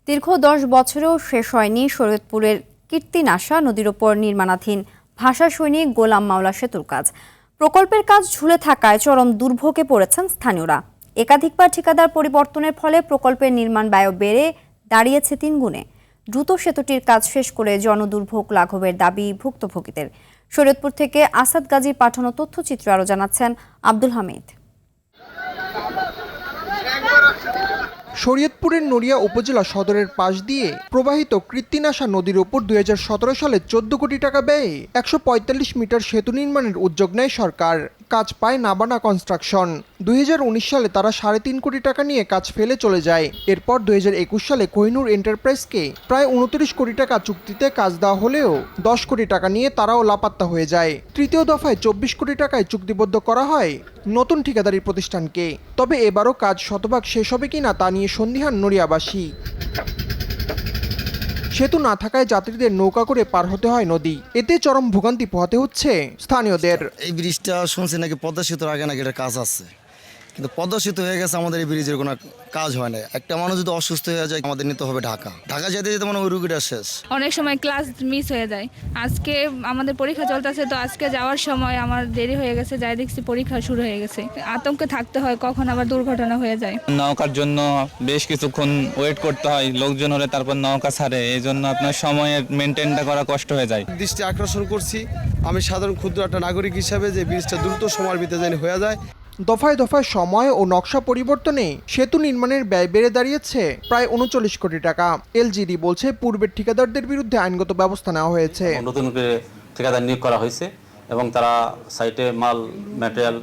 দীর্ঘ ১০ বছরেও শেষ হয়নি শরীয়তপুরের কীর্তিনাশা নদীর ওপর নির্মাণাধীন ভাষা সৈনিক গোলাম মাওলা সেতুর কাজ। প্রকল্পের কাজ ঝুলে থাকায় চরম দুর্ভোগে পড়েছেন স্থানীয়রা। একাধিকবার ঠিকাদার পরিবর্তনের ফলে প্রকল্পের নির্মাণ ব্যয় বেড়ে দাঁড়িয়েছে ৩ গুণে। দ্রুত সেতুটির কাজ শেষ করে জনদুর্ভোগ লাঘবের দাবি ভুক্তভোগীদের। শরীয়তপুর থেকে আসাদ গাজীর পাঠানো তথ্যচিত্র আরও জানাচ্ছেন আব্দুল হামিদ। শরীয়তপুরের নড়িয়া উপজেলা সদরের পাশ দিয়ে প্রবাহিত কীর্তিনাশা নদীর ওপর ২০১৭ সালে ১৪ কোটি টাকা ব্যয়ে ১৪৫ মিটার সেতু নির্মাণের উদ্যোগ নেয় সরকার। কাজ পায় নাবানা কনস্ট্রাকশন। ২০১৯ সালে তারা ৩.৫ কোটি টাকা নিয়ে কাজ ফেলে চলে যায়। এরপর ২০২১ সালে কোহিনুর এন্টারপ্রাইজকে প্রায় ২৯ কোটি টাকা চুক্তিতে কাজ দেওয়া হলেও ১০ কোটি টাকা নিয়ে তারাও লাপাত্তা হয়ে যায়। তৃতীয় দফায় ২৪ কোটি টাকায় চুক্তিবদ্ধ করা হয় নতুন ঠিকাদারি প্রতিষ্ঠানকে। তবে এবারও কাজ শতভাগ শেষ হবে কিনা তা নিয়ে সন্দিহান নড়িয়াবাসী। সেতু না থাকায় যাত্রীদের নৌকা করে পার হতে হয় নদী। এতে চরম ভোগান্তি পোহাতে হচ্ছে স্থানীয়দের। এই ব্রিজটা শুনছি নাকি পদ্মা সেতুর আগে নাকি এটা কাজ আছে, কিন্তু পদ্মা সেতু হয়ে গেছে, আমাদের এই ব্রিজের কোনো কাজ হয় না। একটা মানুষ যদি অসুস্থ হয়ে যায় আমাদের নিতে হবে ঢাকা যেতে যেতে মানে ওই রুগীটা শেষ। অনেক সময় ক্লাস মিস হয়ে যায়। আজকে আমাদের পরীক্ষা চলতেছে, তো আজকে যাওয়ার সময় আমার দেরি হয়ে গেছে, যাই দেখছি পরীক্ষা শুরু হয়ে গেছে। আতঙ্কে থাকতে হয়, কখন আবার দুর্ঘটনা হয়ে যায়। নৌকার জন্য বেশ কিছুক্ষণ ওয়েট করতে হয়, লোকজন হলে তারপর নৌকা ছাড়ে, এই জন্য আপনার সময়ের মেনটেনটা করা কষ্ট হয়ে যায়। দৃষ্টি আকর্ষণ করছি আমি সাধারণ ক্ষুদ্র একটা নাগরিক হিসাবে যে ব্রিজটা দ্রুত সময়ের ভিতরে যেন হয়ে যায়। দফায় দফায় সময় ও নকশা পরিবর্তনে সেতু নির্মাণের ব্যয় বেড়ে দাঁড়িয়েছে প্রায় ৩৯ কোটি টাকা। এলজিডি বলছে পূর্বের ঠিকাদারদের বিরুদ্ধে আইনগত ব্যবস্থা নেওয়া হয়েছে। নতুন করে ঠিকাদার নিয়োগ করা হয়েছে এবং তারা সাইটে মাল ম্যাটেরিয়াল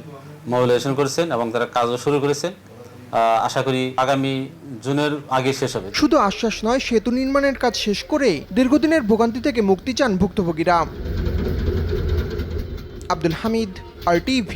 মোবিলাইজেশন করেছেন এবং তারা কাজও শুরু করেছেন। আশা করি আগামী জুনের আগে শেষ হবে। শুধু আশ্বাস নয়, সেতু নির্মাণের কাজ শেষ করে দীর্ঘদিনের ভোগান্তি থেকে মুক্তি চান ভুক্তভোগীরা। আব্দুল হামিদ, RTV।